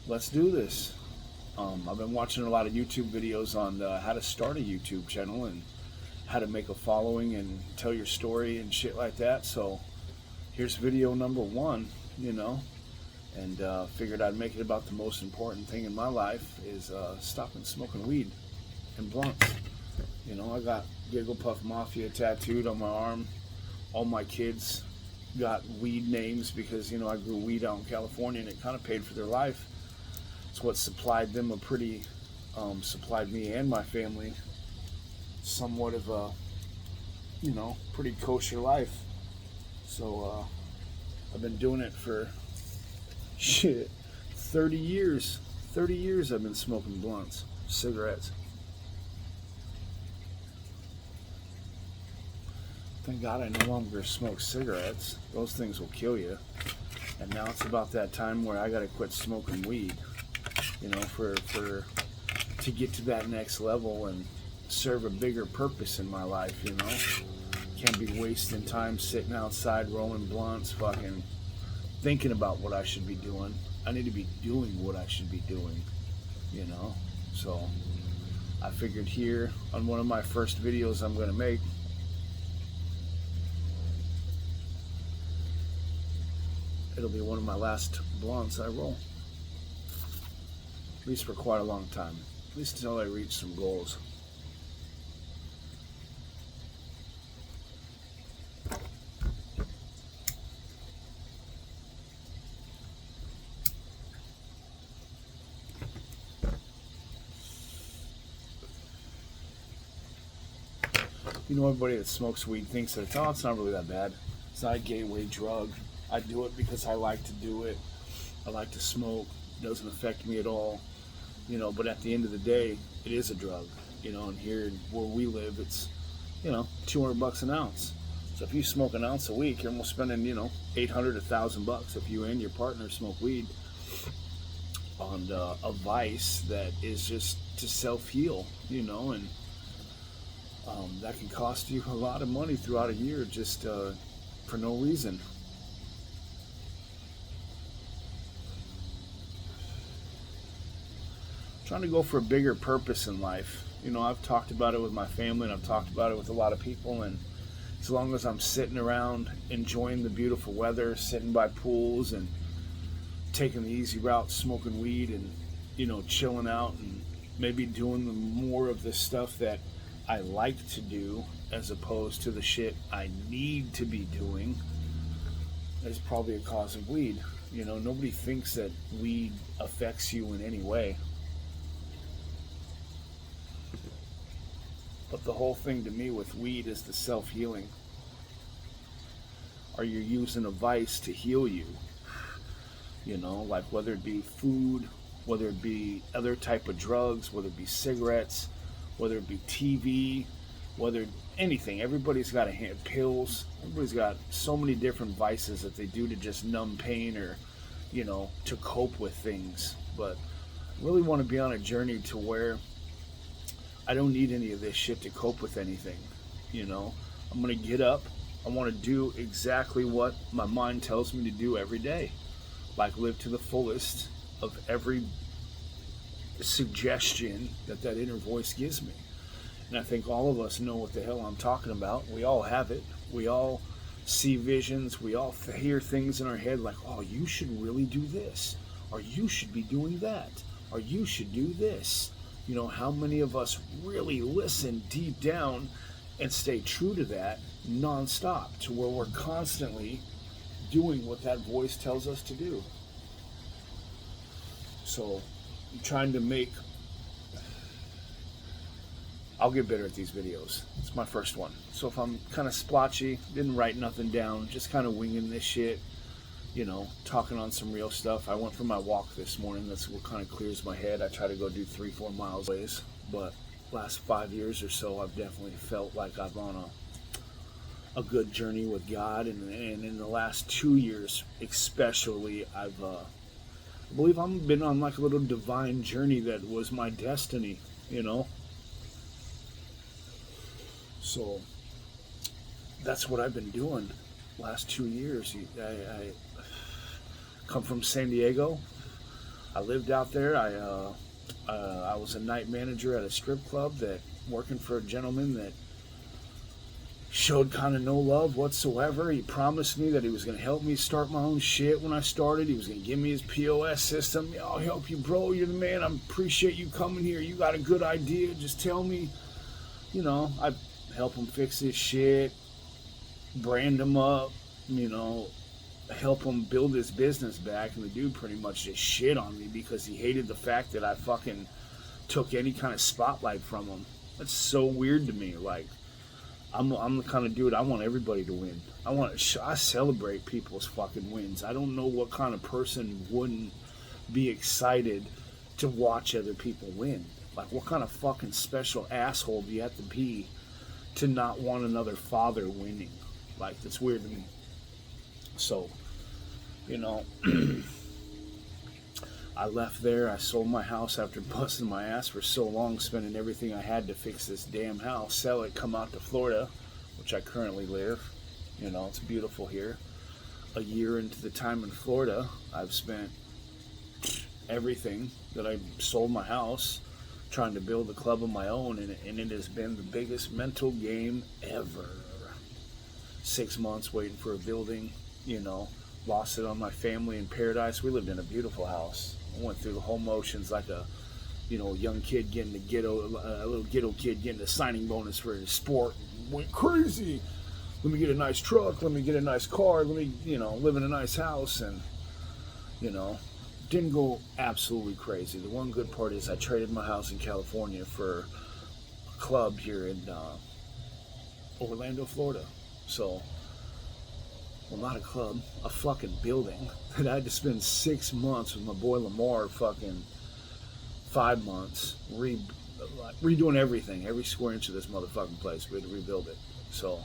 let's do this. I've been watching a lot of YouTube videos on how to start a YouTube channel and how to make a following and tell your story and shit like that. So here's video number one, and figured I'd make it about the most important thing in my life is stopping smoking weed and blunts. I got Giggle Puff Mafia tattooed on my arm. All my kids got weed names because I grew weed out in California and it kind of paid for their life. It's what supplied them supplied me and my family somewhat of a pretty kosher life. So I've been doing it for 30 years. 30 years I've been smoking blunts, cigarettes. Thank God I no longer smoke cigarettes. Those things will kill you. And now it's about that time where I gotta quit smoking weed, to get to that next level and serve a bigger purpose in my life, Can't be wasting time sitting outside rolling blunts, fucking thinking about what I should be doing. I need to be doing what I should be doing, So I figured here on one of my first videos I'm gonna make, it'll be one of my last blunts I roll. At least for quite a long time. At least until I reach some goals. Everybody that smokes weed thinks that it's not really that bad. It's not a gateway drug. I do it because I like to do it. I like to smoke. It doesn't affect me at all. But at the end of the day, it is a drug. And here where we live, it's, $200 an ounce. So if you smoke an ounce a week, you're almost spending, $800, $1,000 if you and your partner smoke weed on a vice that is just to self-heal, and that can cost you a lot of money throughout a year just for no reason. Trying to go for a bigger purpose in life. I've talked about it with my family and I've talked about it with a lot of people, and as long as I'm sitting around enjoying the beautiful weather, sitting by pools and taking the easy route, smoking weed and chilling out and maybe doing more of the stuff that I like to do as opposed to the shit I need to be doing, is probably a cause of weed. Nobody thinks that weed affects you in any way. But the whole thing to me with weed is the self-healing. Are you using a vice to heal you? Like whether it be food, whether it be other type of drugs, whether it be cigarettes, whether it be TV, whether anything. Everybody's got pills. Everybody's got so many different vices that they do to just numb pain or, to cope with things. But I really want to be on a journey to where I don't need any of this shit to cope with anything. I'm going to get up. I want to do exactly what my mind tells me to do every day. Like live to the fullest of every suggestion that inner voice gives me. And I think all of us know what the hell I'm talking about. We all have it. We all see visions. We all hear things in our head like, oh, you should really do this, or you should be doing that, or you should do this. How many of us really listen deep down and stay true to that nonstop, to where we're constantly doing what that voice tells us to do? So I'm trying to I'll get better at these videos. It's my first one. So if I'm kind of splotchy, didn't write nothing down, just kind of winging this shit, talking on some real stuff. I went for my walk this morning. That's what kind of clears my head. I try to go do 3-4 miles ways, but last 5 years or so, I've definitely felt like I've on a good journey with God, and in the last 2 years especially, I believe I've been on like a little divine journey that was my destiny, So that's what I've been doing last 2 years. I come from San Diego. I lived out there. I was a night manager at a strip club, that working for a gentleman that showed kind of no love whatsoever. He promised me that he was going to help me start my own shit when I started. He was going to give me his POS system. "Yeah, I'll help you, bro. You're the man. I appreciate you coming here. You got a good idea. Just tell me." I'd help him fix his shit, brand him up, help him build his business back. And the dude pretty much just shit on me because he hated the fact that I fucking took any kind of spotlight from him. That's so weird to me. Like, I'm the kind of dude, I want everybody to win. I celebrate people's fucking wins. I don't know what kind of person wouldn't be excited to watch other people win. Like, what kind of fucking special asshole do you have to be to not want another father winning? Like, that's weird to me. So, I left there. I sold my house after busting my ass for so long, spending everything I had to fix this damn house, sell it, come out to Florida, which I currently live. It's beautiful here. A year into the time in Florida, I've spent everything that I sold my house trying to build a club of my own, and it has been the biggest mental game ever. 6 months waiting for a building, lost it on my family in Paradise. We lived in a beautiful house. I went through the whole motions like a young kid getting a little ghetto kid getting a signing bonus for his sport. Went crazy. Let me get a nice truck. Let me get a nice car. Let me, live in a nice house. And, didn't go absolutely crazy. The one good part is I traded my house in California for a club here in Orlando, Florida. So, well, not a club, a fucking building that I had to spend 6 months with my boy Lamar, fucking 5 months, redoing everything, every square inch of this motherfucking place. We had to rebuild it. So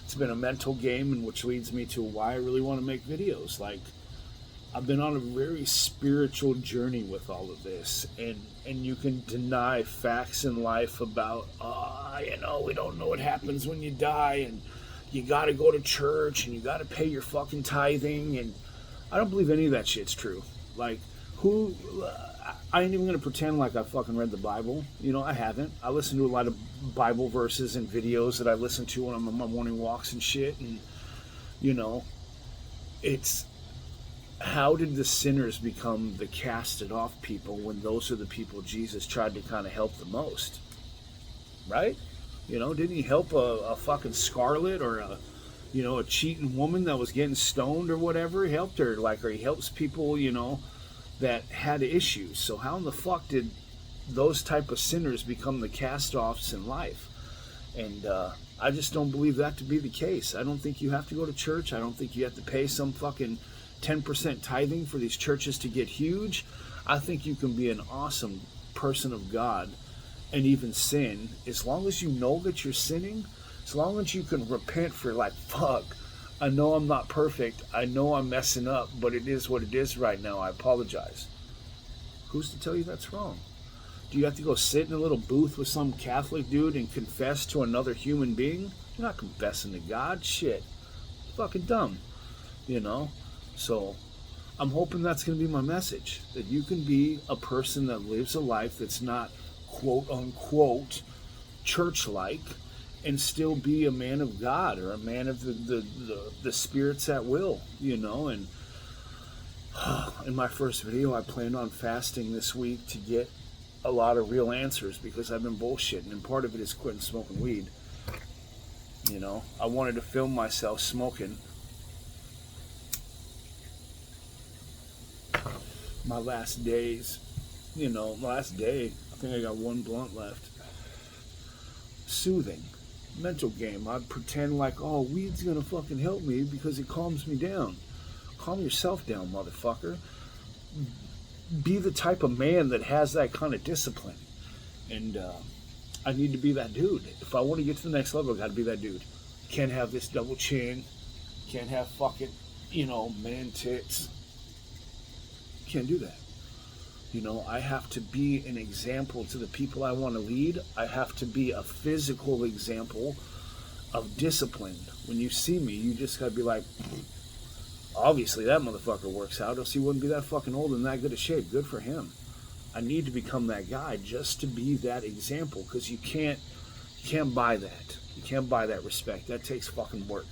it's been a mental game, and which leads me to why I really want to make videos. Like, I've been on a very spiritual journey with all of this, and you can deny facts in life about, we don't know what happens when you die, and you got to go to church, and you got to pay your fucking tithing, and I don't believe any of that shit's true. Like, I ain't even going to pretend like I fucking read the Bible. I haven't. I listen to a lot of Bible verses and videos that I listen to when I'm on my morning walks and shit, and, it's, how did the sinners become the casted off people when those are the people Jesus tried to kind of help the most? Right? Didn't he help a fucking Scarlet or a cheating woman that was getting stoned or whatever? He helped her, or he helps people, that had issues. So how in the fuck did those type of sinners become the cast-offs in life? And I just don't believe that to be the case. I don't think you have to go to church. I don't think you have to pay some fucking 10% tithing for these churches to get huge. I think you can be an awesome person of God and even sin, as long as you know that you're sinning, as long as you can repent for, like, fuck, I know I'm not perfect, I know I'm messing up, but it is what it is right now, I apologize. Who's to tell you that's wrong? Do you have to go sit in a little booth with some Catholic dude and confess to another human being? You're not confessing to God. Shit. Fucking dumb. So I'm hoping that's going to be my message, that you can be a person that lives a life that's not quote unquote church-like and still be a man of God, or a man of the spirits at will, and in my first video I planned on fasting this week to get a lot of real answers, because I've been bullshitting, and part of it is quitting smoking weed. I wanted to film myself smoking. My last days, last day, I think I got one blunt left. Soothing. Mental game. I'd pretend like, oh, weed's gonna fucking help me because it calms me down. Calm yourself down, motherfucker. Be the type of man that has that kind of discipline. And I need to be that dude. If I want to get to the next level, I gotta be that dude. Can't have this double chin. Can't have fucking, man tits. Can't do that. I have to be an example to the people I want to lead. I have to be a physical example of discipline. When you see me, you just gotta be like, Obviously, that motherfucker works out, else he wouldn't be that fucking old and that good a shape. Good for him. I need to become that guy just to be that example, because you can't buy that. You can't buy that respect. That takes fucking work.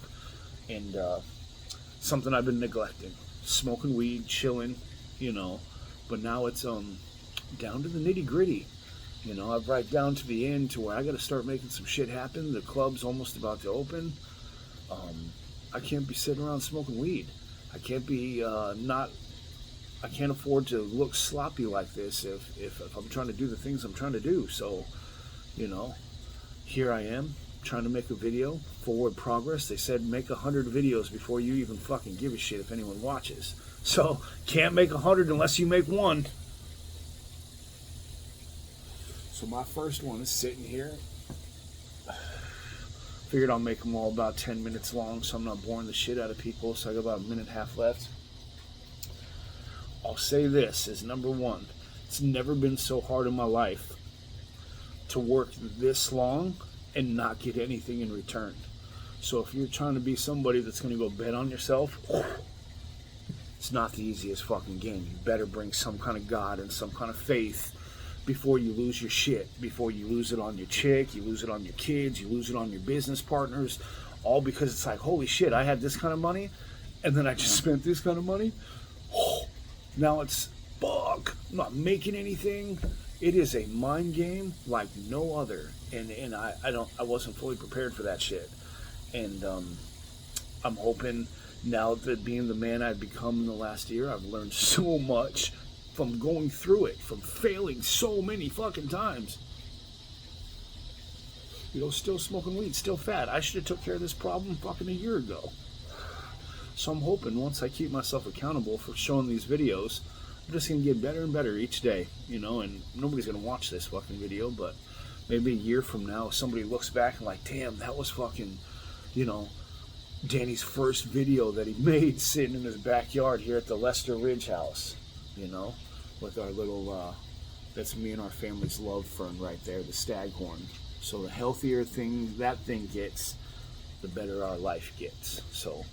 And something I've been neglecting. Smoking weed, chilling, you know. But now it's down to the nitty gritty. You know, I'm right down to the end to where I got to start making some shit happen. The club's almost about to open. I can't be sitting around smoking weed. I can't be I can't afford to look sloppy like this if I'm trying to do the things I'm trying to do. So, you know, here I am trying to make a video, forward progress. They said make 100 videos before you even fucking give a shit if anyone watches. So, can't make 100 unless you make one. So my first one is sitting here. Figured I'll make them all about 10 minutes long so I'm not boring the shit out of people. So I got about a minute and a half left. I'll say this as number one. It's never been so hard in my life to work this long and not get anything in return. So if you're trying to be somebody that's going to go bet on yourself, it's not the easiest fucking game. You better bring some kind of God and some kind of faith before you lose your shit, before you lose it on your chick, you lose it on your kids, you lose it on your business partners, all because it's like, holy shit, I had this kind of money, and then I just spent this kind of money. Now it's, fuck, I'm not making anything. It is a mind game like no other, and I wasn't fully prepared for that shit, and I'm hoping now that being the man I've become in the last year, I've learned so much from going through it, from failing so many fucking times. You know, still smoking weed, still fat. I should have took care of this problem fucking a year ago. So I'm hoping once I keep myself accountable for showing these videos, I'm just going to get better and better each day, you know, and nobody's going to watch this fucking video, but maybe a year from now, somebody looks back and like, damn, that was fucking, you know, Danny's first video that he made sitting in his backyard here at the Lester Ridge house, you know, with our little, that's me and our family's love fern right there, the staghorn. So the healthier that thing gets, the better our life gets. So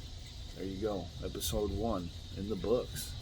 there you go, episode 1 in the books.